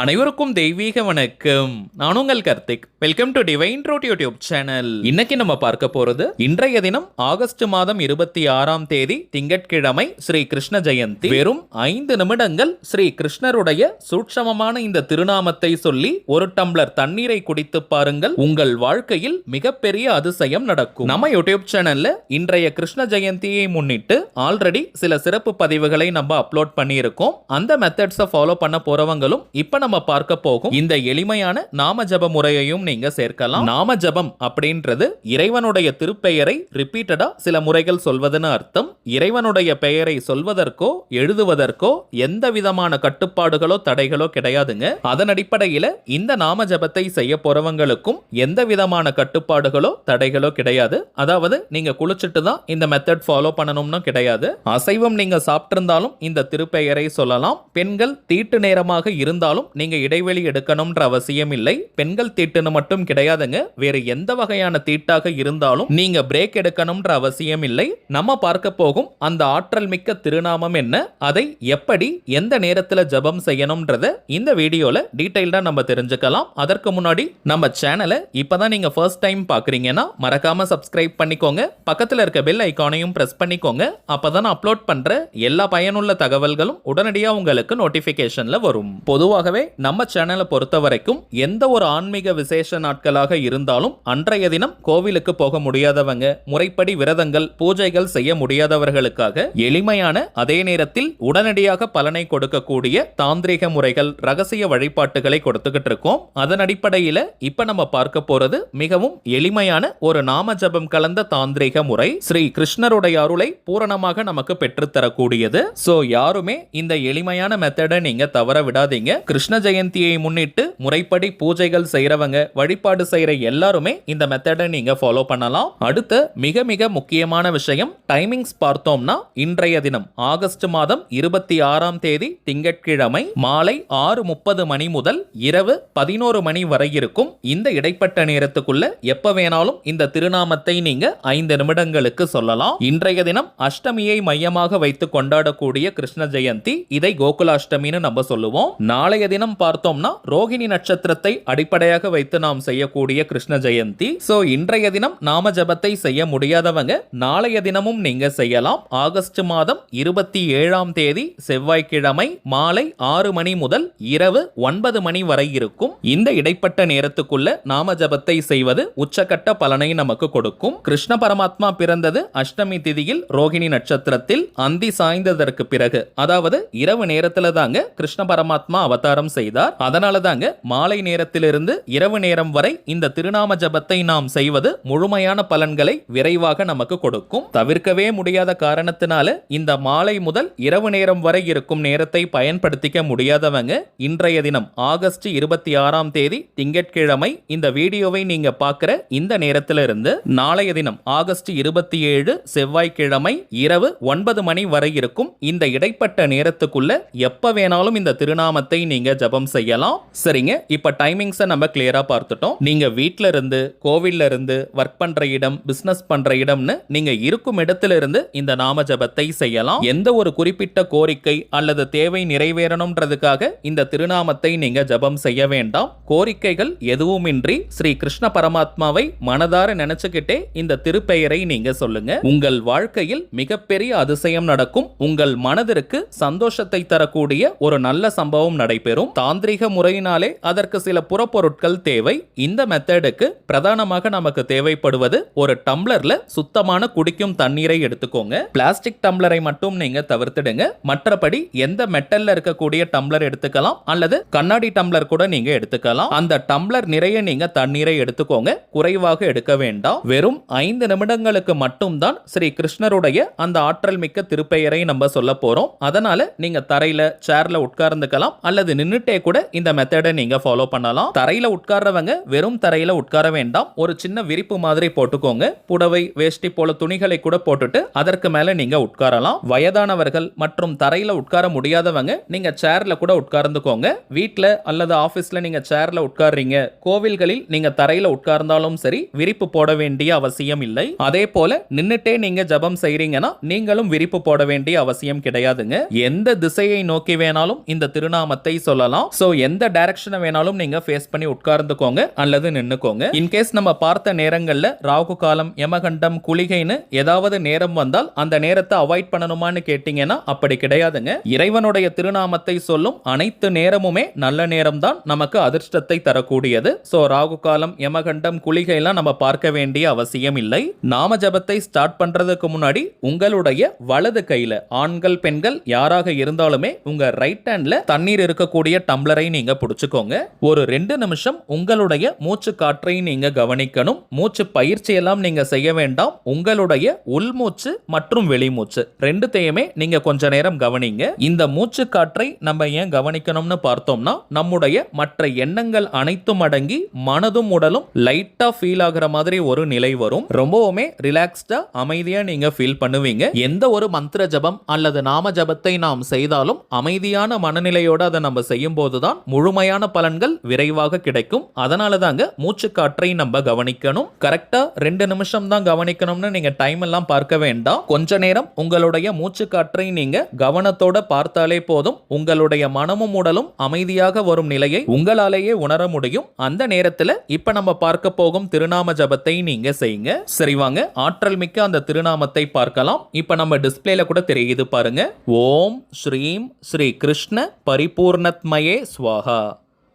அனைவருக்கும் தெய்வீக வணக்கம். நான் உங்கள் Karthik. Welcome to divine truth YouTube channel. இன்னைக்கு நம்ம பார்க்க போறது இன்றைய தினம் ஆகஸ்ட் மாதம் 26ஆம் தேதி திங்கட்கிழமை ஸ்ரீ கிருஷ்ண ஜெயந்தி. வெறும் 5 நிமிடங்கள் ஸ்ரீ கிருஷ்ணருடைய சூட்சமமான இந்த திருநாமத்தை சொல்லி ஒரு டம்ளர் தண்ணீரை குடித்து பாருங்கள். உங்கள் வாழ்க்கையில் மிகப்பெரிய அதிசயம் நடக்கும். நம்ம யூடியூப் சேனல்ல இன்றைய கிருஷ்ண ஜெயந்தியை முன்னிட்டு ஆல்ரெடி சில சிறப்பு பதிவுகளை நம்ம அப்லோட் பண்ணியிருக்கோம். அந்த மெத்தட்ஸை ஃபாலோ பண்ண போறவங்களும் இப்ப நம்ம பார்க்க போகும் இந்த எளிமையான நாம ஜப முறையையும் நீங்க சேர்க்கலாம். நாம ஜபம் அப்படின்றது இறைவனுடைய திருப்பெயரை ரிப்பீட்டடா சில முறைகள் சொல்வதுன்னு அர்த்தம். இறைவனுடைய பெயரை சொல்வதற்கோ எழுதுவதற்கோ எந்த விதமான கட்டுப்பாடுகளோ தடைகளோ கிடையாதுங்க. அதன் அடிப்படையில இந்த நாம ஜபத்தை செய்ய போறவங்களுக்கும் எந்த விதமான கட்டுப்பாடுகளோ தடைகளோ கிடையாது. அதாவது நீங்க குளிச்சுட்டு தான் இந்த மெத்தட் ஃபாலோ பண்ணணும்னு கிடையாது. அசைவம் நீங்க சாப்பிட்டிருந்தாலும் இந்த திருப்பெயரை சொல்லலாம். பெண்கள் தீட்டு நேரமாக இருந்தாலும் நீங்க இடைவெளி எடுக்கணும்ன்ற அவசியம் இல்லை. பெண்கள் தீட்டுன்னு மட்டும் கிடையாதுங்க, வேறு எந்த வகையான தீட்டாக இருந்தாலும் நீங்க பிரேக் எடுக்கணும்ன்ற அவசியம் இல்லை. நம்ம பார்க்க போகும் அந்த ஆற்றல் மிக்க திருநாமம் என்ன, அதை எப்படி எந்த நேரத்தில் ஜபம் செய்யணும்ன்றத இந்த வீடியோல டீடைல்டா நம்ம தெரிஞ்சுக்கலாம். அதற்கு முன்னாடி நம்ம சேனலை இப்பதான் நீங்க ஃபர்ஸ்ட் டைம் பாக்குறீங்கன்னா மறக்காம சப்ஸ்கிரைப் பண்ணிக்கோங்க. பக்கத்தில் இருக்க பெல் ஐகானையும் பிரஸ் பண்ணிக்கோங்க. அப்பதான் அப்லோட் பண்ற எல்லா பயனுள்ள தகவல்களும் உடனடியாக உங்களுக்கு நோட்டிபிகேஷன்ல வரும். பொதுவாகவே நம்ம சேனலை பொறுத்த வரைக்கும் எந்த ஒரு ஆன்மீக விசேஷ நாட்களாக இருந்தாலும் அன்றைய தினம் கோவிலுக்கு போக முடியாதவங்க, முறைப்படி விரதங்கள் பூஜைகள் செய்ய முடியாதவர்களுக்காக எளிமையான அதே நேரத்தில் உடனடியாக பலனை கொடுக்கக்கூடிய தாந்திரிக முறைகள், ரகசிய வழிபாட்டுகளை கொடுத்துக்கிட்டு இருக்கோம். அதன் அடிப்படையில் இப்ப நம்ம பார்க்க போறது மிகவும் எளிமையான ஒரு நாம ஜபம் கலந்த தாந்திரிக முறை. ஸ்ரீ கிருஷ்ணருடைய அருளை பூரணமாக நமக்கு பெற்றுத்தரக்கூடியது. சோ யாருமே இந்த எளிமையான மெத்தடை நீங்க தவற விடாதீங்க. கிருஷ்ண ஜெயந்தியை முன்னிட்டு முறைப்படி பூஜைகள் செய்யறவங்க, வழிபாடு செய்யற எல்லாருமே இந்த மெத்தடை நீங்க ஃபாலோ பண்ணலாம். அடுத்த மிக மிக முக்கியமான விஷயம், டைமிங்ஸ் பார்த்தோம்னா இன்றைய தினம் ஆகஸ்ட் மாதம் 26ஆம் தேதி திங்கட்கிழமை மாலை 6:30 மணி முதல் இரவு 11 மணி வரை இருக்கும். இந்த இடைப்பட்ட நேரத்துக்குள்ள எப்ப வேணாலும் இந்த திருநாமத்தை நீங்க 5 நிமிடங்களுக்கு சொல்லலாம். இன்றைய தினம் அஷ்டமியை மையமாக வைத்து கொண்டாடக்கூடிய கிருஷ்ண ஜெயந்தி. இதை கோகுலாஷ்டமின்னு நம்ம சொல்லுவோம். நாளைய தினம் பார்த்தோம்னா ரோகிணி நட்சத்திரத்தை அடிப்படையாக வைத்து நாம் செய்யக்கூடிய கிருஷ்ண ஜெயந்தி. சோ இன்றைய தினம் நாம ஜபத்தை செய்ய முடியாதவங்க நாளைய தினமும் நீங்க செய்யலாம். ஆகஸ்ட் மாதம் 27ஆம் தேதி செவ்வாய்க்கிழமை மாலை 6 மணி முதல் இரவு 9 மணி வரை இருக்கும். இந்த இடைப்பட்ட நேரத்துக்குள்ள நாம ஜபத்தை செய்வது உச்சகட்ட பலனை நமக்கு கொடுக்கும். கிருஷ்ண பரமாத்மா பிறந்தது அஷ்டமி திதியில் ரோகிணி நட்சத்திரத்தில் அந்தி சாய்ந்ததற்கு பிறகு, அதாவது இரவு நேரத்துல தாங்க கிருஷ்ண பரமாத்மா அவதாரம் செய்தார். அதனால தாங்க மாலை நேரத்திலிருந்து இரவு நேரம் வரை இந்த திருநாம ஜபத்தை நாம் செய்வது முழுமையான பலன்களை விரைவாக நமக்கு கொடுக்கும். தவிர்க்கவே முடியாத காரணத்தினால இந்த மாலை முதல் இரவு நேரம் வரை இருக்கும் நேரத்தை பயன்படுத்திக்க முடியாதவங்க இன்றைய தினம் ஆகஸ்ட் 26ஆம் தேதி திங்கட்கிழமை இந்த வீடியோவை நீங்க பார்க்கிற இந்த நேரத்திலிருந்து நாளைய தினம் ஆகஸ்ட் 27 செவ்வாய்க்கிழமை இரவு 9 மணி வரை இருக்கும் இந்த இடைப்பட்ட நேரத்துக்குள்ள எப்ப வேணாலும் இந்த திருநாமத்தை நீங்க ஜபம் செய்யலாம். சரிங்க, இப்ப டைமிங்ஸை நம்ம கிளியரா பார்த்துட்டோம். நீங்க வீட்ல இருந்து, கோவில்ல இருந்து, ஒர்க் பண்ற இடம், பிசினஸ் பண்ற இடம்னு நீங்க இருக்கும் இடத்துல இருந்து இந்த நாம ஜபத்தை செய்யலாம். எந்த ஒரு குறிப்பிட்ட கோரிக்கை அல்லது தேவை நிறைவேறணும்ன்றதுக்காக இந்த திருநாமத்தை நீங்க ஜபம் செய்ய வேண்டாம். கோரிக்கைகள் எதுவுமின்றி ஸ்ரீ கிருஷ்ண பரமாத்மாவை மனதார நினைச்சுக்கிட்டே இந்த திருப்பெயரை நீங்க சொல்லுங்க. உங்கள் வாழ்க்கையில் மிகப்பெரிய அதிசயம் நடக்கும். உங்கள் மனதிற்கு சந்தோஷத்தை தரக்கூடிய ஒரு நல்ல சம்பவம் நடைபெறும். தாந்திரிக முறையினாலே அதற்கு சில புறப்பொருட்கள் தேவை. இந்த மெத்தடுக்கு பிரதானமாக நமக்கு தேவைப்படுவது ஒரு டம்ளர்ல சுத்தமான குடிக்கும் தண்ணீரை எடுத்துக்கோங்க. பிளாஸ்டிக் டம்ளரை மட்டும் நீங்க தவிர்த்துடுங்க. மற்றபடி எந்த மெட்டல்ல இருக்கக்கூடிய டம்ளர் எடுத்துக்கலாம், அல்லது கண்ணாடி டம்ளர் கூட நீங்க எடுத்துக்கலாம். அந்த டம்ளர் நிறைய நீங்க தண்ணீரை எடுத்துக்கோங்க. குறைவாக எடுக்க வேண்டாம். வெறும் 5 நிமிடங்களுக்கு மட்டும்தான் ஸ்ரீ கிருஷ்ணருடைய அந்த ஆற்றல் மிக்க திருப்பெயரை நம்ம சொல்ல போறோம். அதனால நீங்க தரையில சேர்ல உட்கார்ந்துக்கலாம், அல்லது நின்னுட்டே கூட இந்த மெத்தடை நீங்க ஃபாலோ பண்ணலாம். தரையில உட்கார்றவங்க வெறும் தரையில உட்கார வேண்டாம். ஒரு சின்ன விரிப்பு மாதிரி போட்டுக்கோங்க. புடவை, வேஷ்டி போல துணிகளை கூட போட்டுட்டு அதற்கு மேல நீங்க உட்காரலாம். வயதானவர்கள் மற்றும் தரையில உட்கார முடியாதவங்க நீங்க சேர்ல கூட உட்கார்ந்துக்கோங்க. வீட்ல அல்லது ஆபீஸ்ல நீங்க சேர்ல உட்கார்றீங்க, கோவில்களில் நீங்க தரையில உட்கார்ந்தாலும் சரி விரிப்பு போட வேண்டிய அவசியம் இல்லை. அதே போல நின்னுட்டே நீங்க ஜபம் செய்றீங்கன்னா நீங்களும் விரிப்பு போட வேண்டிய அவசியம் கிடையாதுங்க. எந்த திசையை நோக்கி வேணாலும் இந்த திருநாமத்தை சொல்ல சொல்லலாம். சோ எந்த டைரக்ஷனை வேணாலும் நீங்க ஃபேஸ் பண்ணி உட்கார்ந்துக்கோங்க அல்லது நின்னுக்கோங்க. இன்கேஸ் நம்ம பார்த்த நேரங்கள்ல ராகு காலம், யமகண்டம், குளிகைன்னு ஏதாவது நேரம் வந்தால் அந்த நேரத்தை அவாய்ட் பண்ணணுமான்னு கேட்டீங்கன்னா அப்படி கிடையாதுங்க. இறைவனுடைய திருநாமத்தை சொல்லும் அனைத்து நேரமுமே நல்ல நேரம் தான், நமக்கு அதிர்ஷ்டத்தை தரக்கூடியது. சோ ராகு காலம், யமகண்டம், குளிகை எல்லாம் நம்ம பார்க்க வேண்டிய அவசியம் இல்லை. நாம ஜபத்தை ஸ்டார்ட் பண்றதுக்கு முன்னாடி உங்களுடைய வலது கையில, ஆண்கள் பெண்கள் யாராக இருந்தாலுமே, உங்க ரைட் ஹேண்ட்ல தண்ணீர் இருக்கக்கூடிய டம்ளரை நீங்க பிடிச்சுக்கோங்க. ஒரு 2 நிமிஷம் உங்களுடைய மூச்சு காற்றை நீங்க கவனிக்கணும். மூச்சு பயிற்சி எல்லாம் நீங்க செய்ய வேண்டாம். உங்களுடைய உள்மூச்சு மற்றும் வெளிமூச்சு ரெண்டுத்தையுமே நீங்க கொஞ்ச நேரம் கவனிங்க. இந்த மூச்சு காற்றை நம்ம ஏன் கவனிக்கணும்னு பார்த்தோம்னா, நம்முடைய மற்ற எண்ணங்கள் அனைத்தும் அடங்கி மனதும் உடலும் லைட்டா ஃபீல் ஆகுற மாதிரி ஒரு நிலை வரும். ரொம்பவுமே ரிலாக்ஸ்டா அமைதியா நீங்க ஃபீல் பண்ணுவீங்க. எந்த ஒரு மந்திர ஜபம் அல்லது நாம ஜபத்தை நாம் செய்தாலும் அமைதியான மனநிலையோட அதை நம்ம செய்யும் போதுதான் முழுமையான பலன்கள் விரைவாக கிடைக்கும். அதனால தாங்க மூச்சு காற்றை நம்ம கவனிக்கணும். கரெக்டா 2 நிமிஷம் தான் கவனிக்கணும்னு நீங்க டைம் எல்லாம் பார்க்க வேண்டாம். கொஞ்ச நேரம் உங்களுடைய மூச்சு காற்றை நீங்க கவனத்தோட பார்த்தாலே போதும். உங்களுடைய மனமும் உடலும் அமைதியாக வரும் நிலையை உங்களாலேயே உணர முடியும். அந்த நேரத்துல இப்ப நம்ம பார்க்க போகும் திருநாம ஜபத்தை நீங்க செய்யுங்க. சரி வாங்க, ஆற்றல் மிக்க அந்த திருநாமத்தை பார்க்கலாம். இப்ப நம்ம டிஸ்பிளேல கூட தெரியுது பாருங்க. ஓம் ஸ்ரீம் ஸ்ரீ கிருஷ்ண பரிபூர்ணத்மயே ஸ்வாஹா.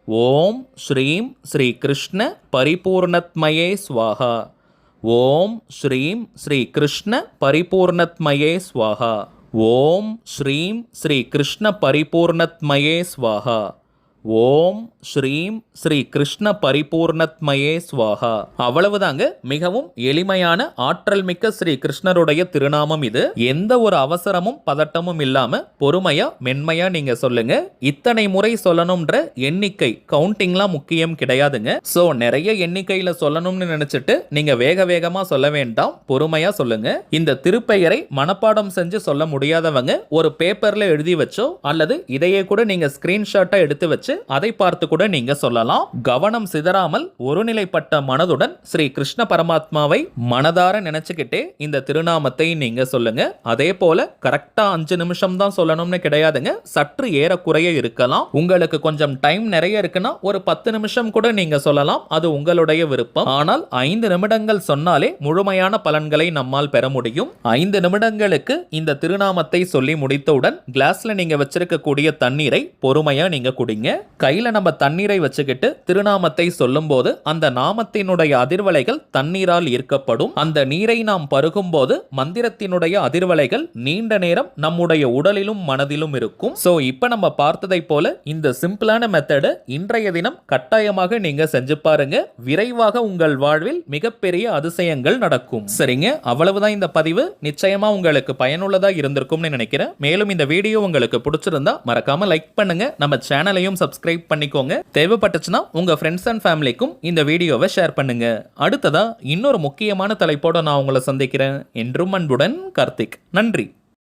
ஓம் ஸ்ரீம் ஸ்ரீ கிருஷ்ண பரிபூர்ணத்மயே ஸ்வாஹா. ஓம் ஸ்ரீம் ஸ்ரீ கிருஷ்ண பரிபூர்ணத்மயே ஸ்வாஹா. ஓம் ஸ்ரீம் ஸ்ரீ கிருஷ்ண பரிபூர்ணத்மயே ஸ்வாஹா. ஓம் ஸ்ரீம் ஸ்ரீ கிருஷ்ண பரிபூர்ணத்மயே ஸ்வாஹா. அவ்வளவுதாங்க. மிகவும் எளிமையான ஆற்றல் மிக்க ஸ்ரீ கிருஷ்ணருடைய திருநாமம் இது. எந்த ஒரு அவசரமும் பதட்டமும் இல்லாம பொறுமையா மென்மையா நீங்க சொல்லுங்க. இத்தனை முறை சொல்லணும்ன்ற எண்ணிக்கை கவுண்டிங்லாம் முக்கியம் கிடையாதுங்க. சோ நிறைய எண்ணிக்கையில சொல்லணும்னு நினைச்சிட்டு நீங்க வேக வேகமா சொல்ல வேண்டாம். பொறுமையா சொல்லுங்க. இந்த திருப்பெயரை மனப்பாடம் செஞ்சு சொல்ல முடியாதவங்க ஒரு பேப்பர்ல எழுதி வச்சோ அல்லது இதையே கூட நீங்க ஸ்கிரீன்ஷாட்டா எடுத்து வச்சு அதை பார்த்து கூட நீங்க சொல்லலாம். கவனம் சிதறாமல் ஒருநிலைப்பட்ட மனதுடன் ஸ்ரீ கிருஷ்ண பரமாத்மாவை மனதார நினைச்சுக்கிட்டே இந்த திருநாமத்தை நீங்க சொல்லுங்க. அதே போல கரெக்டா 5 நிமிஷம் தான் சொல்லணும்னு கிடையாதுங்க. சற்று ஏறக்குறைய இருக்கலாம். உங்களுக்கு கொஞ்சம் டைம் நிறைய இருக்குன்னா ஒரு 10 நிமிஷம் கூட நீங்க சொல்லலாம். அது உங்களுடைய விருப்பம். ஆனால் 5 நிமிடங்கள் சொன்னாலே முழுமையான பலன்களை நம்மால் பெற முடியும். 5 நிமிடங்களுக்கு இந்த திருநாமத்தை சொல்லி முடித்தவுடன் கிளாஸ்ல நீங்க வச்சிருக்கக்கூடிய தண்ணீரை பொறுமையா நீங்க குடிங்க. கையில நம்ம தண்ணீரை வச்சுக்கிட்டு திருநாமத்தை சொல்லும் போது அந்த நாமத்தினுடைய அதிர்வலைகள் தண்ணீரால் ஈர்க்கப்படும். அந்த நீரை நாம் பருகும் போது மந்திரத்தினுடைய அதிர்வலைகள் நீண்ட நேரம் நம்முடைய உடலிலும் மனதிலும் இருக்கும். சோ இப்ப நம்ம பார்த்ததை போல இந்த சிம்பிளான மெத்தட இன்றைய தினம் கட்டாயமாக நீங்க செஞ்சு பாருங்க. விரைவாக உங்கள் வாழ்வில் மிகப்பெரிய அதிசயங்கள் நடக்கும். சரிங்க, அவ்வளவுதான் இந்த பதிவு. நிச்சயமா உங்களுக்கு பயனுள்ளதா இருந்திருக்கும்னு நினைக்கிறேன். மேலும் இந்த வீடியோ உங்களுக்கு பிடிச்சிருந்தா மறக்காம லைக் பண்ணுங்க. நம்ம சேனலையும் சப்ஸ்கிரைப் பண்ணிக்கோங்க. தேவைப்பட்டுச்சுன்னா உங்க ஃப்ரெண்ட்ஸ் அண்ட் ஃபேமிலிக்கும் இந்த வீடியோவை ஷேர் பண்ணுங்க. அடுத்ததா இன்னொரு முக்கியமான தலைப்போட நான் உங்களை சந்திக்கிறேன். என்றும் அன்புடன் கார்த்திக். நன்றி.